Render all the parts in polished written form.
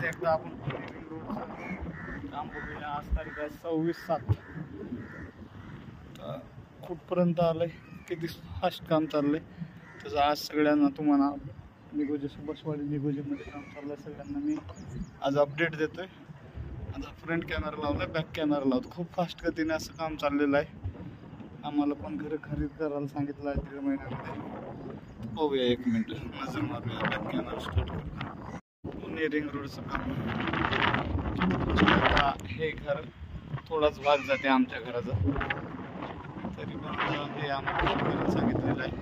परत एकदा आपण पुणे रिंग रोडचं काम बघूया. आज तारीख आहे 26/7. तर कुठपर्यंत आलंय, किती फास्ट काम चाललंय त्याचं आज सगळ्यांना तुम्हाला निगोजे बसवाडी निगोजेमध्ये काम चाललंय सगळ्यांना मी आज अपडेट देतोय. आता फ्रंट कॅमेरा लावला, बॅक कॅमेरा लावतो. खूप फास्ट गतीने असं काम चाललेलं आहे. आम्हाला पण घरं खरेदी करायला सांगितलं आहे 1.5 महिन्यामध्ये. पाहूया, 1 मिनिट नजर मारूया. बॅक कॅमेरा स्टार्ट करू. पुणे रिंग रोडचं काम. आता हे घर थोडाच भाग जाते आमच्या घराचा, तरी पण हे आम्हाला सांगितलेलं आहे.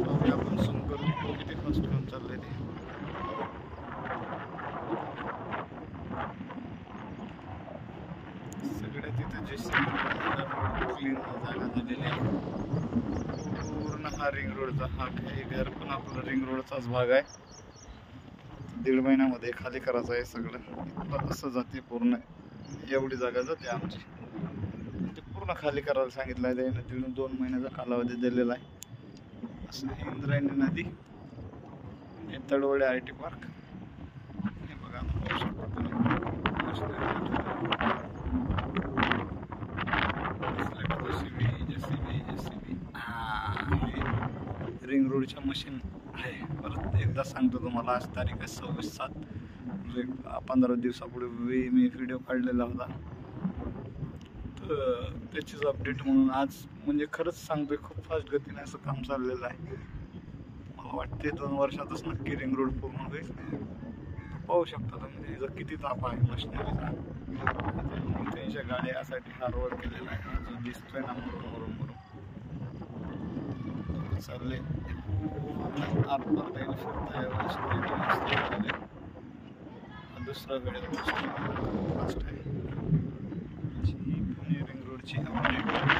पाहूया आपण झूम करून किती फास्ट काम चाललंय ते. सगळ्या तिथं जे क्लीन जागा झालेली आहे पूर्ण. हा रिंग रोडचा हा हे घर पण आपला रिंग रोडचाच भाग आहे. 1.5 महिन्यामध्ये खाली करायचं आहे सगळं. असं जाते पूर्ण, एवढी जागा जाते आमची. ते पूर्ण खाली करायला सांगितलं आहे. त्याने 1.5-2 महिन्याचा कालावधी दिलेला आहे. असं हे इंद्रायणी नदी, हे तडवडे IT पार्क. हे बघा पाहू शकता रिंग रोडच्या मशीन आहे. परत एकदा सांगतो तुम्हाला, आज तारीख आहे 26/7. म्हणजे 15 दिवसापूर्वी मी व्हिडिओ काढलेला होता, तर त्याचीच अपडेट म्हणून आज म्हणजे खरंच सांगतोय खूप फास्ट गतीने असं काम चाललेलं आहे. मला वाटते 2 वर्षातच नक्की रिंग रोड पूर्ण होईल. पाहू शकता तुम्ही त्याचा किती ताप आहे मशिनरीचा. त्यांच्या गाड्या यासाठी हा रोड केलेला आहे जो दिसतोय ना, मरून चालले. दुसरा गाडी फास्ट आहे. पुणे रिंग रोडची अपडेट.